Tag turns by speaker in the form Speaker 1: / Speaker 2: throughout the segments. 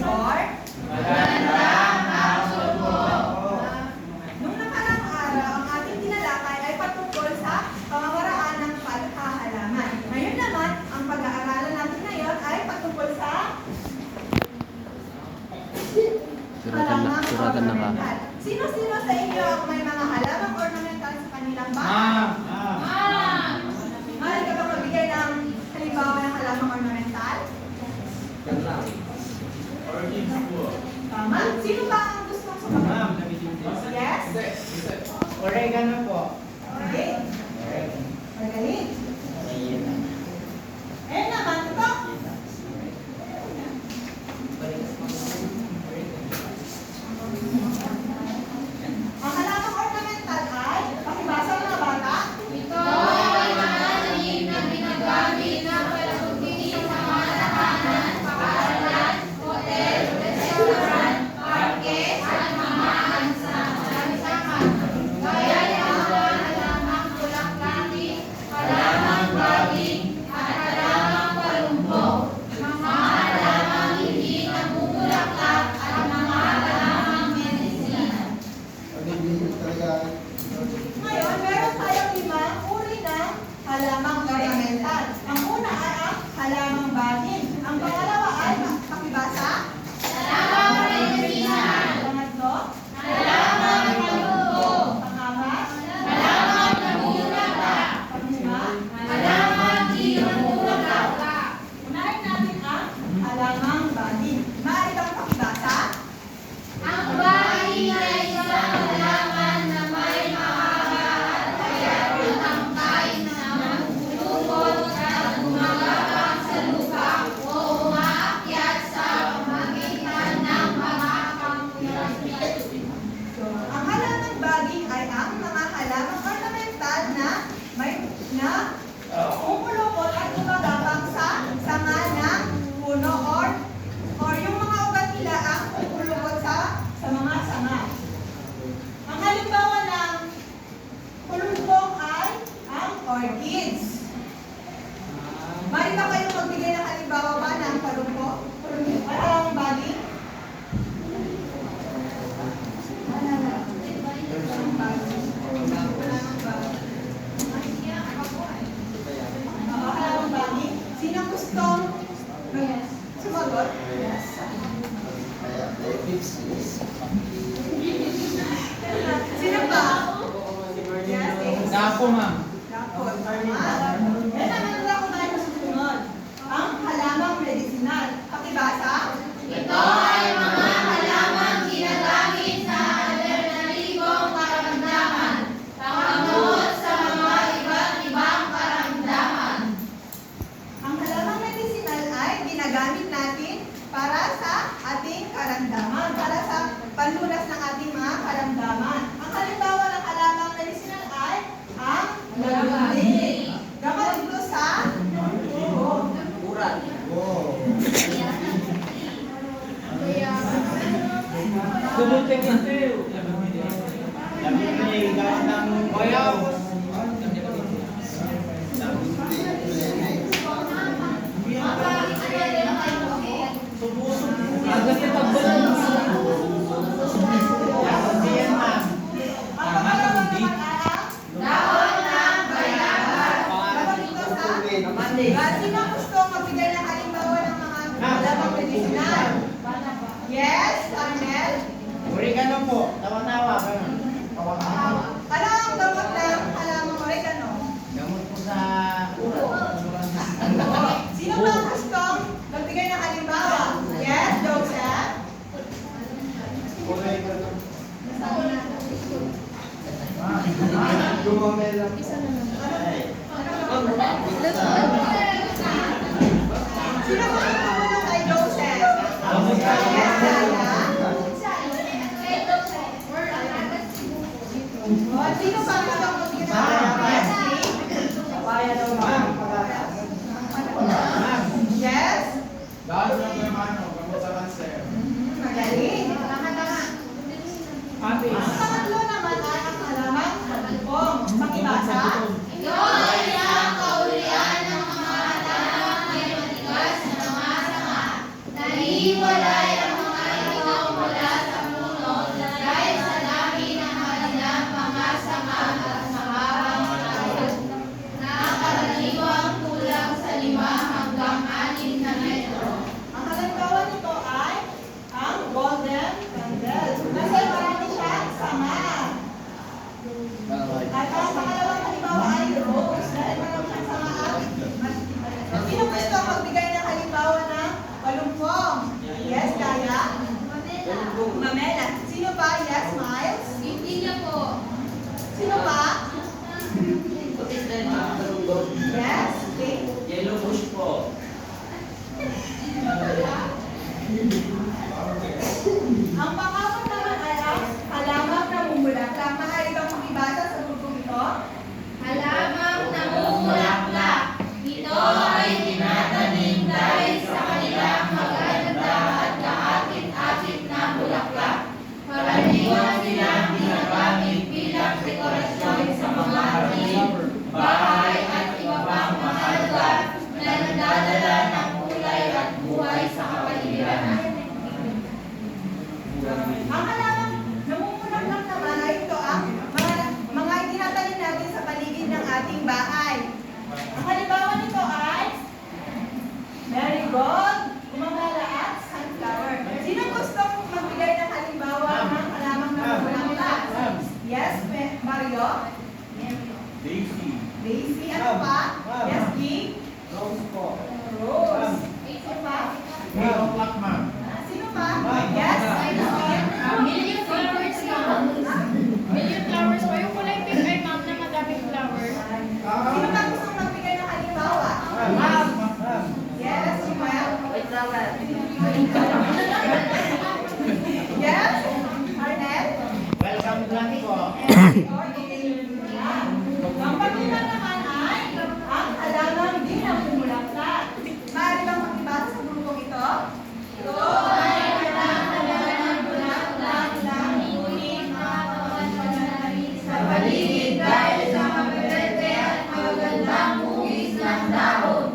Speaker 1: or?
Speaker 2: Magandang hapon po.
Speaker 1: Nung nakarang araw, ang ating tinalakay ay patungkol sa pamamaraan ng paghahalaman. Ngayon naman, ang pag-aaralan natin ngayon ay patungkol sa halamang ornamental. Sino-sino sa inyo ang may mga halamang ornamental sa kanilang bahay? Maaari ka ba magbigay ng halimbawa ng halamang ornamental? Tama. Sino ba ang gustong sumagot? Yes?
Speaker 2: Oregano po.
Speaker 1: Okay. Magaling. Eh naman, ito. Ang halamang ornamental ay, pakibasa mga bata.
Speaker 3: Ito ay mga tanim na ginagamit na palagutin sa mga tahanan, paaralan, hotel, restaurant, parke, at mga lansangan. Gaya ng mga halamang bulaklaki, halamang baging, at halamang palumbo. Mga halamang hindi namumulaklak at mga halamang medisina.
Speaker 1: Ngayon, meron tayong 5 uri ng halamang ornamental. Ang una ay ang halamang baging. Ang pangalawa ay, pakibasa.
Speaker 3: Halamang medisina.
Speaker 1: Pangatlo.
Speaker 3: Halamang palumbo.
Speaker 1: Pangapat.
Speaker 3: Halamang namumulaklak.
Speaker 1: Panglima.
Speaker 3: Halamang di namumulaklak.
Speaker 1: Unahin natin ang halamang baging. Maaari bang pakibasa?
Speaker 3: Ang baging ay isang halaman na may mahaba at kaya tutangkay na namumulukot at gumagapang sa lupa o umaakyat sa pamagitan ng mga pangkulay.
Speaker 1: Ang halamang baging ay ang mga halamang ornamental na may pumulupot at gumagapang sa sanga ng puno or yung mga ugat nila ang pumulupot sa mga sanga. Ang halimbawa ng pulumpong ay ang orchids. Mari ba kayo magbigay ng halimbawa ba ng palumpong? Halamang baging? Halamang baging? Sino gustong sumagot? Yes. Sino ba? Yes, yes.
Speaker 2: Dapo, ma'am.
Speaker 1: Dapon. Tama. Yan naman ako tayo sa susunod. Ang halamang medicinal. Pakibasa?
Speaker 3: Ito ay mga halamang ginagamit sa alternatibong karamdaman, panggamot sa mga iba't ibang karamdaman.
Speaker 1: Ang halamang medicinal ay ginagamit natin para sa ating karamdaman, para sa panlunas ng ating mga karamdaman. Ang halimbawa ng halamang medicinal ay ang gamot. Gamot ito sa
Speaker 2: Tumutin ito. Gawin ng bayaw. Agad na pagbalong. Yan, ma'am.
Speaker 1: ang pangalawa naman ay ang
Speaker 3: Dahon ng bayagan.
Speaker 1: gamot ito sa sino gusto magbigay ng halimbawa ng mga halamang medicinal? Yes, Arnel?
Speaker 2: Oregano po. Tawa-tawa.
Speaker 1: Ano ang gamot ng halamang oregano?
Speaker 2: Gamot po sa ulo.
Speaker 1: Sino ba ang gustong magbigay ng halimbawa? Yes, Joseph?
Speaker 2: Oregano.
Speaker 1: Sino ba ang tumulong kay Joseph?
Speaker 2: Gamot
Speaker 1: Yes, Daya? O, sino ba ang gustong magbigay ng halimbawa? Yes? Magaling.
Speaker 2: Ate.
Speaker 1: Ang pangatlo naman ay ang halamang halupong. Pakibasa? Pamela. Sino pa? Yes, Miles?
Speaker 3: Hindi niya po.
Speaker 1: Sino pa? Yes, okay.
Speaker 2: Yellow bush po.
Speaker 1: Ang pangapat naman ay ang halamang namumulaklak. Maaari bang makibasa sa grupong ito?
Speaker 3: Halamang namumulaklak. Ito ay tinatanim dahil sa kanilang magaganda at kaakit-akit na bulaklak. Karaniwan silang ginagamit bilang dekorasyon sa mga talim, bahay at iba pang mahalaga na nagdadala ng kulay at buhay sa kapaligiran.
Speaker 1: Ang halamang namumulaklak naman ay ito ang mga itinatanim natin sa paligid ng ating bahay. Ang halimbawa nito ay marigold, gumagala at sunflower. Sino gustong magbigay ng halimbawa ng halamang namumulaklak? Yes, Mario?
Speaker 2: Daisy.
Speaker 1: Daisy, ano pa? Yes, King?
Speaker 2: Rose po.
Speaker 1: Rose. Sino pa?
Speaker 2: Yellow clock, ma'am.
Speaker 1: Sino pa? Yes, King?
Speaker 3: Million flowers ma'am. Million flowers po. Yung kulay pink ay ma'am na madaming flowers.
Speaker 1: Sino pa gustong magbigay ng halimbawa? Yes, Joel? Yes? Arnel?
Speaker 2: Welcome lang po.
Speaker 1: Ang paglima naman ay ang halamang di namumulaklak. Maaari bang makibasa sa grupong ito?
Speaker 3: Ito ay halamang bulaklak na ngunit nakakapananalig sa paligid dahil sa mabebete at magagandang hugis ng dahon.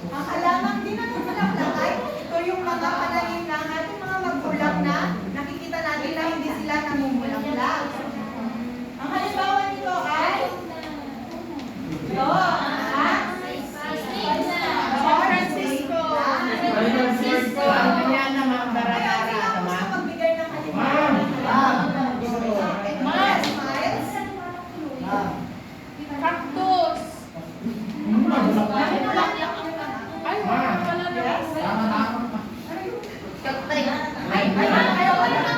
Speaker 1: Ang halamang di namumulaklak ay ito yung mga pananim ng ating mga magulang na nakikita natin na hindi sila namumulaklak. Ang halimbawa nito ay ito,
Speaker 3: San Francisco.
Speaker 2: Ang kanya naman
Speaker 1: Kaya
Speaker 2: baratara,
Speaker 1: sila gusto
Speaker 2: ma'am.
Speaker 1: magbigay ng halimbawa ng halamang namumulaklak. Yes, Miles?
Speaker 3: Cactus. Ay, wala na.
Speaker 1: Yes?
Speaker 3: Ay, wala na.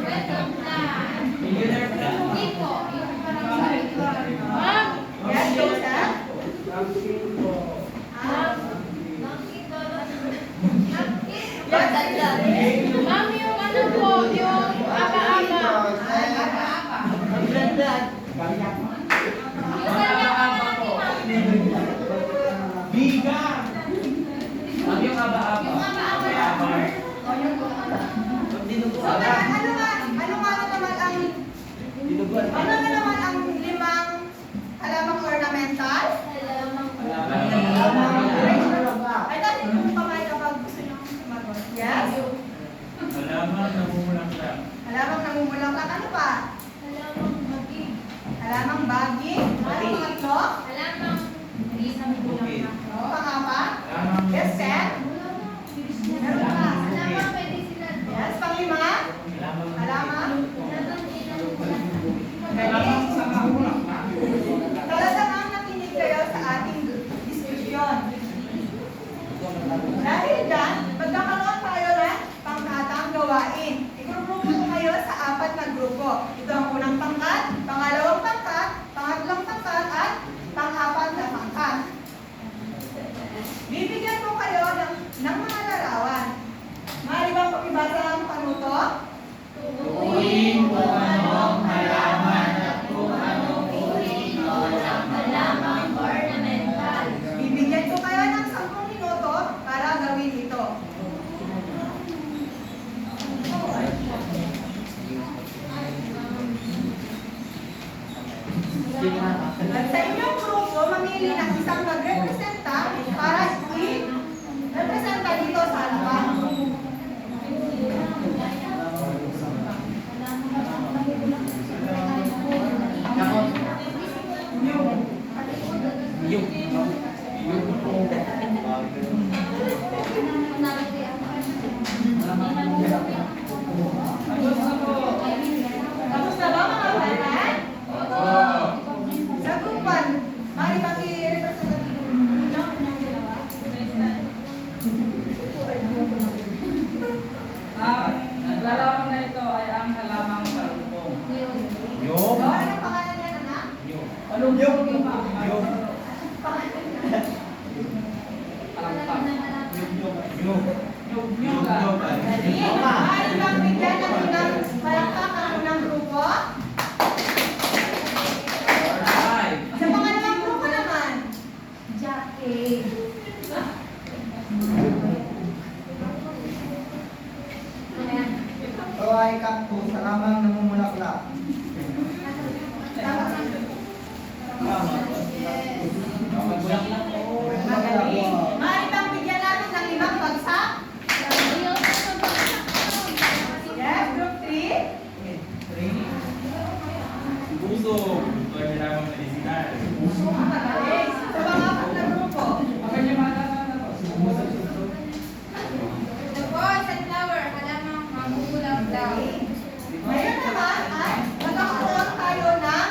Speaker 3: Welcome na.
Speaker 2: Millionaire plant.
Speaker 3: Hindi po. Yung parang ma'am.
Speaker 1: Yes, Joseph?
Speaker 3: Ma'am, yung ano po, yung aba-aba.
Speaker 2: Ang ganda.
Speaker 3: Yung aba-aba po.
Speaker 2: Biga. Ma'am, yung aba-aba.
Speaker 3: Yung aba-aba.
Speaker 1: So, ano na naman ang limang halamang ornamental? Ay, dati yung kamay kapag gusto nyo sumagot. Yes?
Speaker 2: Halamang namumulaklak.
Speaker 1: Halamang namumulaklak. Ano pa? Halamang baging. Ano pangatlo? O, pangapat? Yes, Sen? Meron pa. Yes, panglima? Halamang? Talagang nakinig kayo sa ating diskusyon. Dahil dyan, magkakaroon tayo ng pangkatang gawain. I-grupo ko kayo sa 4 na grupo. Ito ang unang pangkat, pangalawang pangkat, pangatlong Dali. Maaari bang bigyan ng unang palakpak ang unang grupo?
Speaker 2: Alright.
Speaker 1: Sa pangalawang grupo naman.
Speaker 3: Jackie.
Speaker 4: Ito ay kaktus sa lamang namumulaklak.
Speaker 1: Tama.
Speaker 4: Namumulaklak
Speaker 1: Magaling.
Speaker 4: po.
Speaker 1: Maaari bang bigyan natin ng limang bagsak? Yes, group 3.
Speaker 2: Puso. Ito ay halamang medicinal.
Speaker 1: Magaling. Sa pangapat na grupo.
Speaker 3: The boys and flower, halamang mamumulaklak.
Speaker 1: Ngayon naman ay magkakaroon tayo ng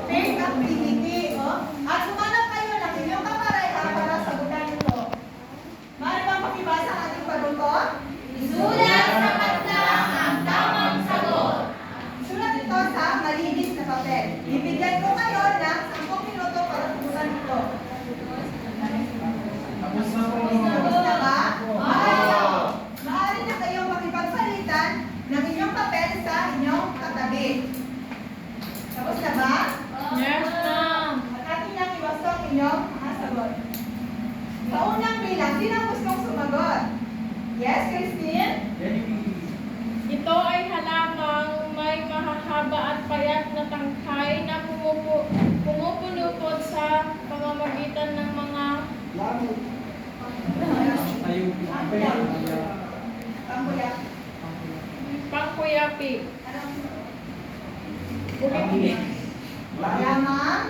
Speaker 1: pink activity. Oh. At humanap kayo ng inyong kapareha para sagutan ito. Maaari bang pakibasa ang ating panutot?
Speaker 3: Isulat sa patlang ang tamang sagot.
Speaker 1: Isulat ito sa malinis na papel. Ibigyan ko kayo ng 10 minuto para sagutan ito.
Speaker 2: Tapos na po.
Speaker 1: Tapos na ba? Maaari na kayong makipagsalitan ng inyong papel sa inyong katabi. Tapos na ba?
Speaker 3: Yes, ma'am.
Speaker 1: At atin nang iwasto ang inyong mga sagot. Sa unang bilang, sino ang gustong sumagot? Yes, Christine?
Speaker 3: Ito ay halamang may mahahaba at payat na tangkay na pumupulupot sa pamamagitan ng mga
Speaker 1: Pangkuya.
Speaker 3: pangkuyapi.
Speaker 1: Lamang?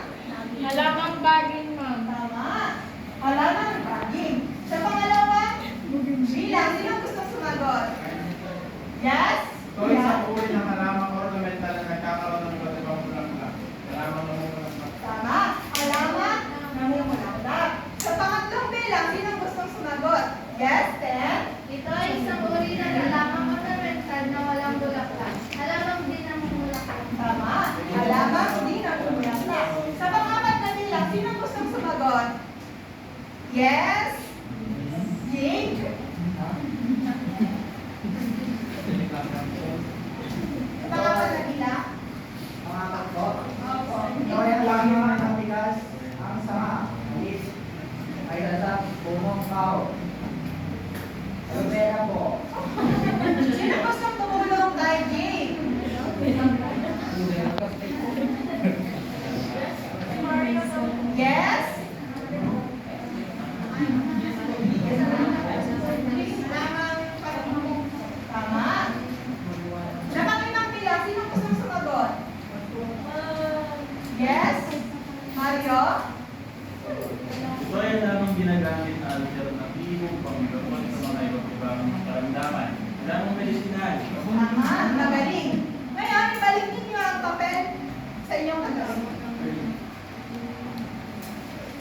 Speaker 3: Halamang baging, ma'am.
Speaker 1: Tama. Lamang baging. Sa pangalawa, bilang, sino ang gustong sumagot? Yes?
Speaker 5: Ito ay sa uri ng halamang ornamental na nagkakaroon ng iba't ibang bulaklak. Halamang namumulaklak.
Speaker 1: Tama. Lamang namumulaklak. Sa pangatlong bilang, sino ang gustong sumagot? Yes, Ten?
Speaker 6: Ito ay isang uri ng halamang ornamental na walang bulaklak. Halamang din ang bulaklak.
Speaker 1: Tama. Lamang hindi namumulaklak. Sa pangapat na bilang, sino ang gustong sumagot? Yes? Jake? Sa pangapat na bilang?
Speaker 4: Pangapat po.
Speaker 1: Opo.
Speaker 4: Ito ay lamang ng matigas. Ang sama. Is ay lasap bumong kao. Alubera po.
Speaker 1: Sino gustong tumulong kay Jake? Yes? Tama. Sa panglimang bilang, sino gustong sumagot? Yes? Mario?
Speaker 2: Ito ay halamang ginagamit na alternatibo panggamot sa mga iba't ibang karamdaman. Halamang medicinal.
Speaker 1: Tama. Magaling. Ngayon, ibalik ninyo ang papel sa inyong kagawa.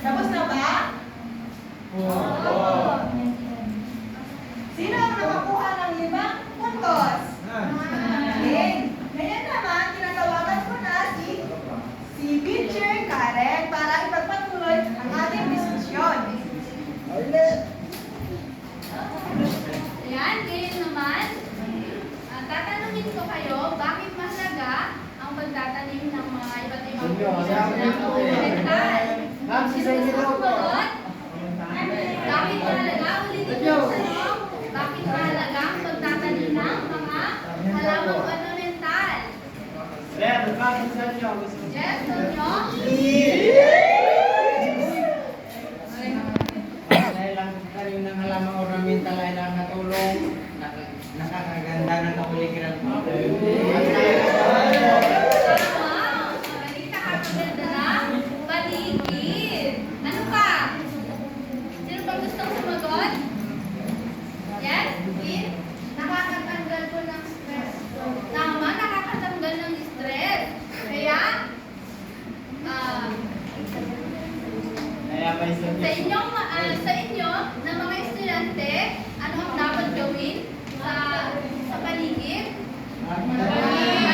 Speaker 1: Tapos na ba? Sino ang nakakuha ng 5 puntos? Galing. Ngayon naman, tinatawagan ko na si Teacher Karen para ipagpatuloy ang ating diskusyon.
Speaker 6: Ayan, ngayon naman, tatanungin ko kayo, bakit mahalaga ang pagtatanim ng mga iba't ibang ornamental? Sumagot? Bakit mahalaga? Ulitin niyo sa tanong. Bakit mahalaga ang pagtatanim ng mga halamang ornamental? Yes, Tonyo?
Speaker 7: Dahil ang tanim ng halamang ornamental ay nakatulong, nakakaganda ng kapaligiran ko.
Speaker 6: Wow! Magaling nakakaganda ng paligid. Ano pa? Sino pa gustong sumagot? Yes? Kim? Nakakatanggal po ng stress. Tama, nakakatanggal ng stress. Kaya,
Speaker 7: Kaya pa isang
Speaker 6: sa inyo na mga estudyante, ano ang dapat gawin sa paligid?
Speaker 7: Magaling!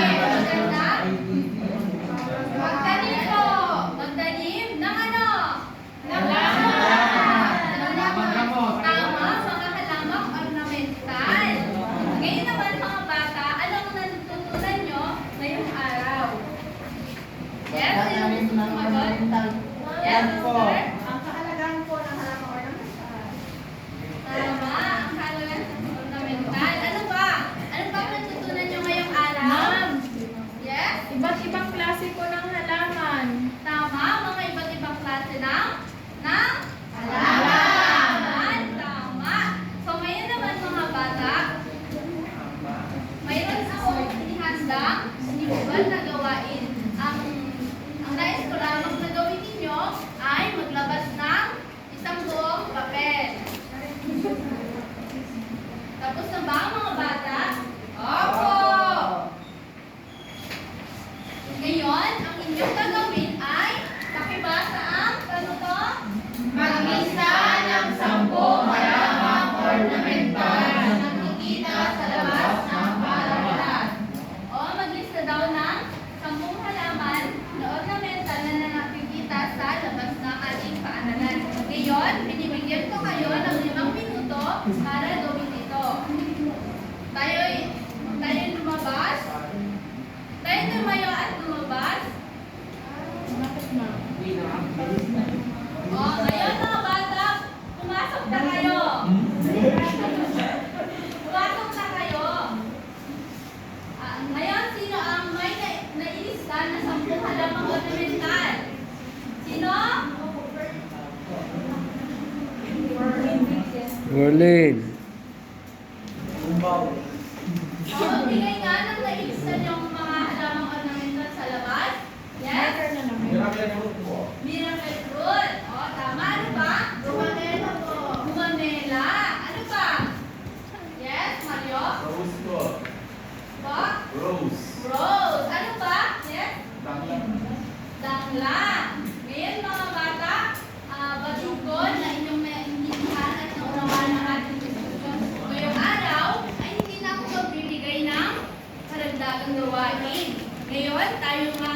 Speaker 6: para gawin ito. Tayo'y lumabas. Tayo tumayo at lumabas.
Speaker 3: Bakit na?
Speaker 6: O, ngayon mga bata, pumasok na kayo. Pumasok na kayo. Ngayon, sino ang may nailista na 10 halamang ornamental? Sino?
Speaker 8: Merlin.
Speaker 6: O, bigay nga ng nailista niyong mga halamang ornamental sa labas. Yes?
Speaker 3: Marker na naman.
Speaker 5: Miracle fruit po.
Speaker 6: Miracle fruit. O, tama. Ano ba?
Speaker 3: Gumamela po.
Speaker 6: Gumamela. Ano ba? Yes, Mario?
Speaker 2: Rose po.
Speaker 6: Po?
Speaker 2: Rose.
Speaker 6: Rose. Ano ba? Yes?
Speaker 2: Danglang.
Speaker 6: Danglang. Ngayon mga bata, batid ko na inyong naiintindihan at naunawaan ang ating diskusyon ngayong araw ay hindi na ako magbibigay ng karagdagang gawain. Ngayon, tayo nga